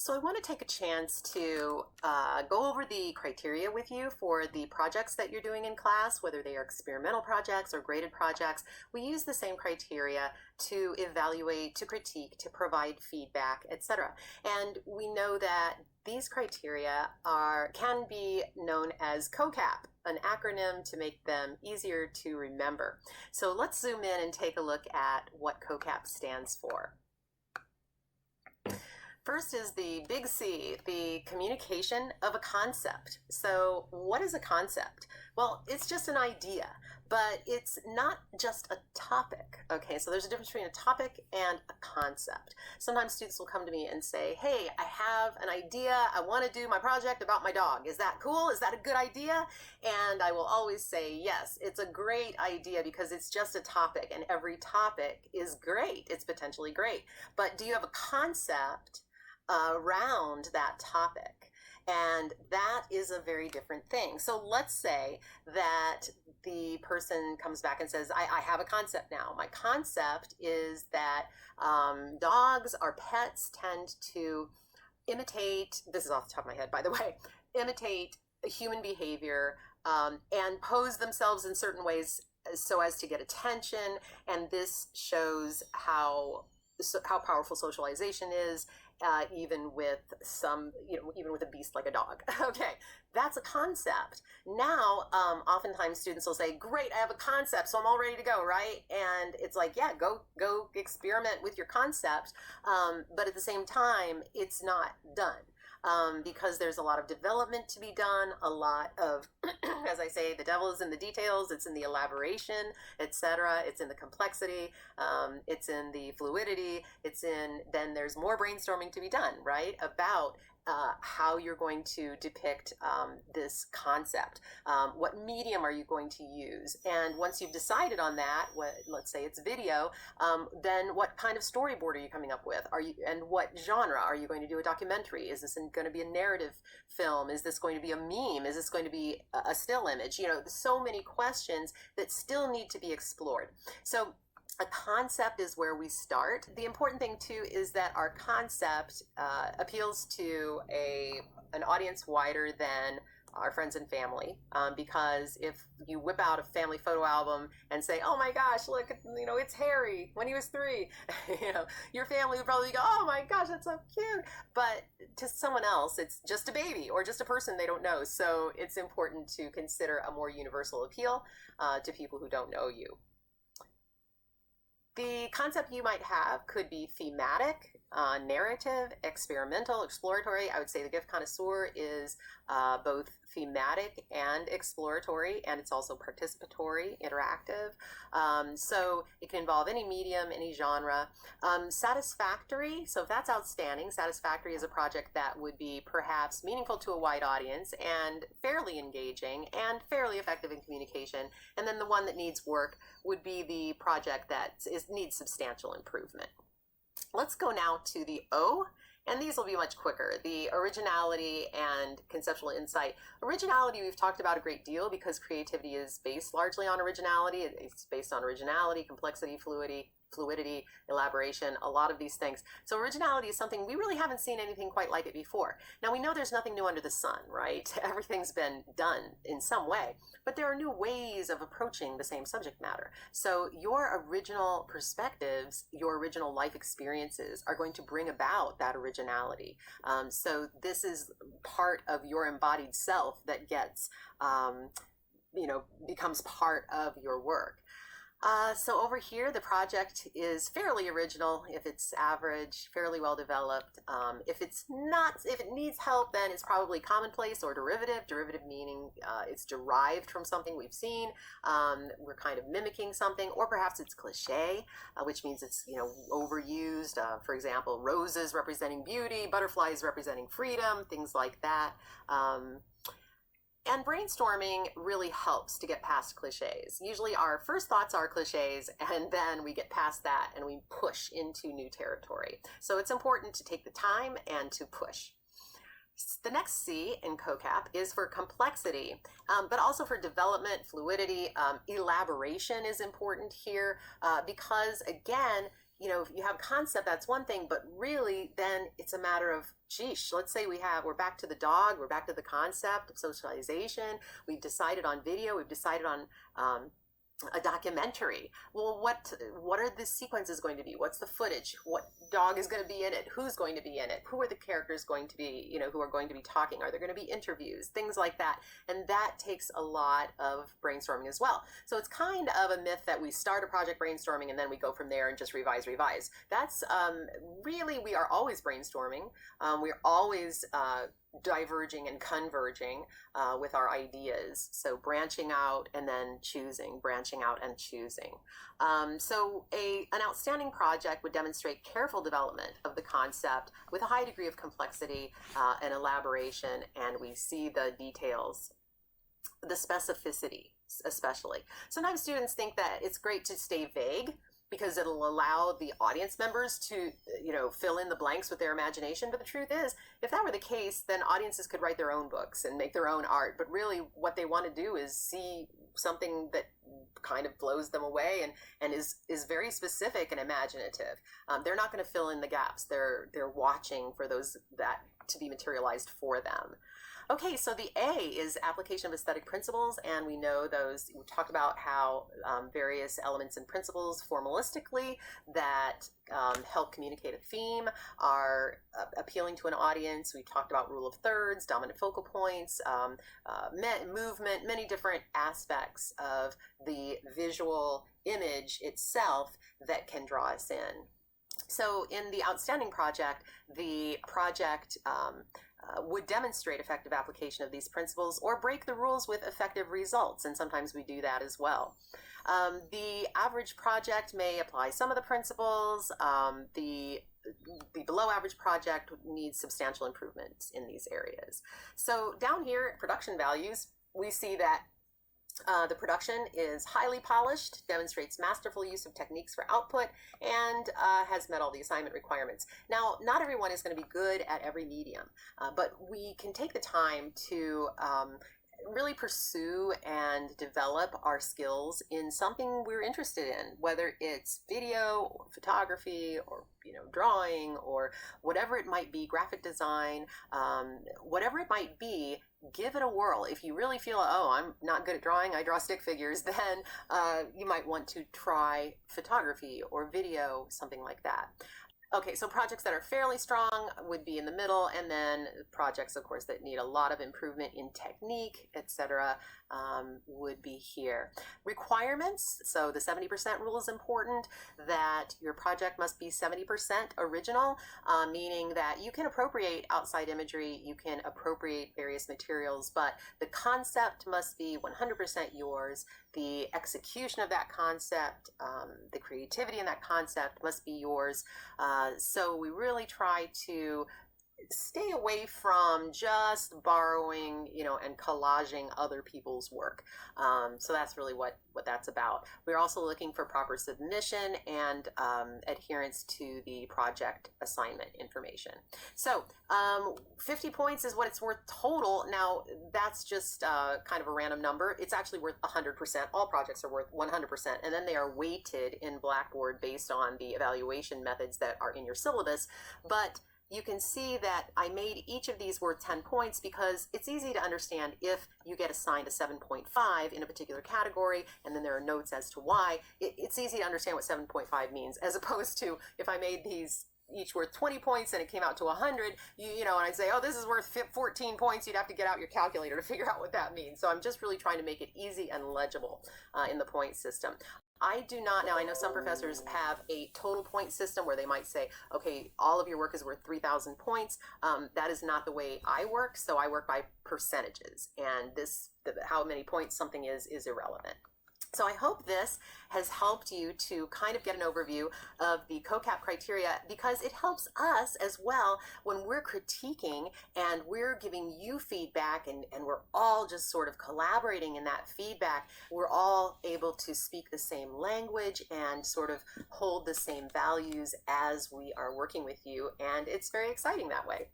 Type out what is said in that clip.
So I want to take a chance to go over the criteria with you for the projects that you're doing in class, whether they are experimental projects or graded projects. We use the same criteria to evaluate, to critique, to provide feedback, etc. And we know that these criteria can be known as COCAP, an acronym to make them easier to remember. So let's zoom in and take a look at what COCAP stands for. First is the big C, the communication of a concept. So what is a concept? Well, it's just an idea, but it's not just a topic. Okay, so there's a difference between a topic and a concept. Sometimes students will come to me and say, hey, I have an idea. I want to do my project about my dog. Is that cool? Is that a good idea? And I will always say, yes, it's a great idea because it's just a topic, and every topic is great. It's potentially great. But do you have a concept around that topic? And that is a very different thing. So let's say that the person comes back and says, I have a concept now. My concept is that dogs, our pets, tend to imitate, this is off the top of my head, by the way, imitate human behavior and pose themselves in certain ways so as to get attention. And this shows how powerful socialization is, even with even with a beast like a dog. Okay, that's a concept. Now, oftentimes students will say, great, I have a concept, so I'm all ready to go, right? And it's like, yeah, go experiment with your concept. But at the same time, it's not done. Because there's a lot of development to be done, a lot of, as I say, the devil is in the details, it's in the elaboration, etc. It's in the complexity, it's in the fluidity, then there's more brainstorming to be done, right, about how you're going to depict this concept. What medium are you going to use? And once you've decided on that, let's say it's video, then what kind of storyboard are you coming up with? And what genre? Are you going to do a documentary? Is this going to be a narrative film? Is this going to be a meme? Is this going to be a still image? You know, so many questions that still need to be explored. So a concept is where we start. The important thing too is that our concept appeals to an audience wider than our friends and family, because if you whip out a family photo album and say, oh my gosh, look, it's Harry when he was 3, your family would probably go, oh my gosh, that's so cute. But to someone else, it's just a baby or just a person they don't know. So it's important to consider a more universal appeal to people who don't know you. The concept you might have could be thematic, narrative, experimental, exploratory. I would say the gift connoisseur is both thematic and exploratory, and it's also participatory, interactive. So it can involve any medium, any genre. Satisfactory, so if that's outstanding, satisfactory is a project that would be perhaps meaningful to a wide audience and fairly engaging and fairly effective in communication. And then the one that needs work would be the project that needs substantial improvement. Let's go now to the O, and these will be much quicker. The originality and conceptual insight. Originality we've talked about a great deal because creativity is based largely on originality. It's based on originality, complexity, fluidity, elaboration, a lot of these things. So originality is something we really haven't seen anything quite like it before. Now we know there's nothing new under the sun, right? Everything's been done in some way, but there are new ways of approaching the same subject matter. So your original perspectives, your original life experiences are going to bring about that originality. So this is part of your embodied self that gets, becomes part of your work. So over here, the project is fairly original if it's average, fairly well developed. If it needs help, then it's probably commonplace or derivative. Derivative meaning it's derived from something we've seen. We're kind of mimicking something, or perhaps it's cliche, which means it's overused. For example, roses representing beauty, butterflies representing freedom, things like that. And brainstorming really helps to get past cliches. Usually our first thoughts are cliches, and then we get past that and we push into new territory. So it's important to take the time and to push. The next C in COCAP is for complexity, but also for development, fluidity. Elaboration is important here because, again, you know, if you have concept, that's one thing, but really then it's a matter of, geesh, let's say we're back to the dog, we're back to the concept of socialization, we've decided on video, we've decided on a documentary. Well, what are the sequences going to be? What's the footage? What dog is going to be in it? Who's going to be in it? Who are the characters going to be, you know, who are going to be talking? Are there going to be interviews? Things like that. And that takes a lot of brainstorming as well. So it's kind of a myth that we start a project brainstorming and then we go from there and just revise. That's really, we are always brainstorming. We're always diverging and converging with our ideas. So branching out and then choosing, branching out and choosing. So an outstanding project would demonstrate careful development of the concept with a high degree of complexity and elaboration, and we see the details, the specificity especially. Sometimes students think that it's great to stay vague because it'll allow the audience members to, you know, fill in the blanks with their imagination. But the truth is, if that were the case, then audiences could write their own books and make their own art. But really what they want to do is see something that kind of blows them away and is very specific and imaginative. They're not going to fill in the gaps. They're watching for those that to be materialized for them. Okay, so the A is application of aesthetic principles, and we know those. We talked about how various elements and principles formalistically that help communicate a theme are appealing to an audience. We talked about rule of thirds, dominant focal points, movement, many different aspects of the visual image itself that can draw us in. So in the outstanding project, the project would demonstrate effective application of these principles or break the rules with effective results, and sometimes we do that as well. The average project may apply some of the principles. The below average project needs substantial improvements in these areas. So down here, production values, we see that the production is highly polished, demonstrates masterful use of techniques for output, and has met all the assignment requirements. Now, not everyone is going to be good at every medium, but we can take the time to really pursue and develop our skills in something we're interested in, whether it's video or photography or, you know, drawing or whatever it might be, graphic design, whatever it might be. Give it a whirl. If you really feel, oh, I'm not good at drawing, I draw stick figures, then you might want to try photography or video, something like that. Okay, so projects that are fairly strong would be in the middle, and then projects, of course, that need a lot of improvement in technique, etc., would be here. Requirements, so the 70% rule is important, that your project must be 70% original, meaning that you can appropriate outside imagery, you can appropriate various materials, but the concept must be 100% yours. The execution of that concept, the creativity in that concept must be yours. So we really try to stay away from just borrowing, you know, and collaging other people's work. So that's really what that's about. We're also looking for proper submission and adherence to the project assignment information. So 50 points is what it's worth total. Now, that's just kind of a random number. It's actually worth 100%. All projects are worth 100%, and then they are weighted in Blackboard based on the evaluation methods that are in your syllabus. But you can see that I made each of these worth 10 points because it's easy to understand if you get assigned a 7.5 in a particular category and then there are notes as to why. It's easy to understand what 7.5 means, as opposed to if I made these each worth 20 points and it came out to 100, you know, and I'd say, oh, this is worth 14 points, you'd have to get out your calculator to figure out what that means. So I'm just really trying to make it easy and legible in the point system. I do not, now I know some professors have a total point system where they might say, okay, all of your work is worth 3,000 points. That is not the way I work, so I work by percentages, and how many points something is irrelevant. So I hope this has helped you to kind of get an overview of the COCAP criteria, because it helps us as well when we're critiquing and we're giving you feedback, and we're all just sort of collaborating in that feedback. We're all able to speak the same language and sort of hold the same values as we are working with you, and it's very exciting that way.